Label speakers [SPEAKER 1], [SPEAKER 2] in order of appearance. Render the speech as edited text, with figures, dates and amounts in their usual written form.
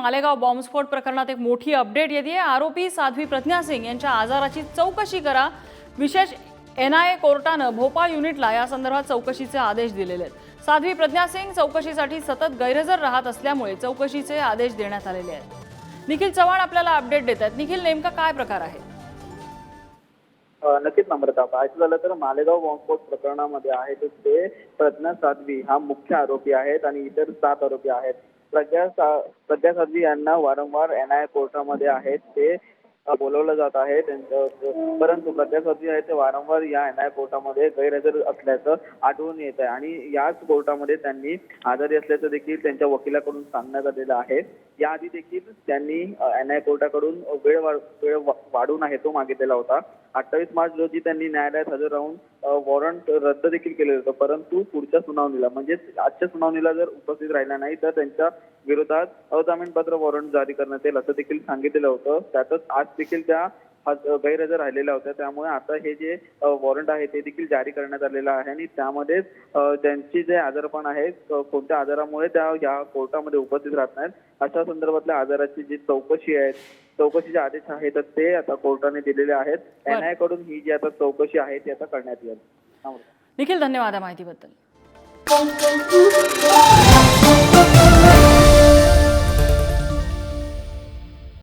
[SPEAKER 1] मालेगाव बॉम्बस्फोट प्रकरणात एक मोठी अपडेट येते। आरोपी साध्वी प्रज्ञा सिंग यांच्या आजाराची चौकशी करा। विशेष NIA कोर्टाने भोपाळ युनिटला या संदर्भात चौकशीचे आदेश दिलेले आहेत। साध्वी प्रज्ञा सिंग चौकशीसाठी सतत गैरहजर राहत असल्यामुळे चौकशीचे आदेश देण्यात आलेले आहेत। निखिल चव्हाण आपल्याला अपडेट देत आहेत। निखिल, नेमका काय प्रकार आहे?
[SPEAKER 2] नक्कीच नम्रता, पाहायचं झालं तर मालेगाव बॉम्बस्फोट प्रकरणामध्ये आहे ते प्रज्ञा साध्वी हा मुख्य आरोपी आहेत आणि इतर 7 आरोपी आहेत। प्रज्ञा साध्वी यांना वारंवार NIA कोर्टामध्ये आहेत ते बोलवलं जात आहे परंतु प्रज्ञा साध्वी आहे ते वारंवार या NIA कोर्टामध्ये गैरहजर असल्याचं आढळून येत आहे आणि याच कोर्टामध्ये त्यांनी आजारी असल्याचं देखील त्यांच्या वकिलाकडून सांगण्यात आलेलं आहे। याआधी देखील त्यांनी NIA कोर्टाकडून वेळ वाढवून आहे तो मागितलेला होता। 28 मार्च रोजी त्यांनी न्यायालयात हजर राहून वॉरंट रद्द देखील केले होते, परंतु पुढच्या सुनावणीला म्हणजे आजच्या सुनावणीला जर उपस्थित राहिला नाही तर त्यांच्या विरोधात अजामीनपात्र वॉरंट जारी करण्यात येईल असं देखील सांगितलेलं होतं। त्यातच आज देखील त्या गैरहजर राहिलेल्या होत्या, त्यामुळे आता हे जे वॉरंट आहे ते देखील जारी करण्यात आलेलं आहे आणि त्यामध्ये त्यांची जे आजारपण आहे कोणत्या आजारामुळे त्या या कोर्टामध्ये उपस्थित राहत नाहीत अशा संदर्भातल्या आजाराची जी चौकशी आहे, चौकशीचे आदेश आहेत ते आता कोर्टाने दिलेले आहेत। NIA कडून ही जी आता चौकशी आहे ती आता करण्यात येईल।
[SPEAKER 1] निखिल, धन्यवाद या माहितीबद्दल।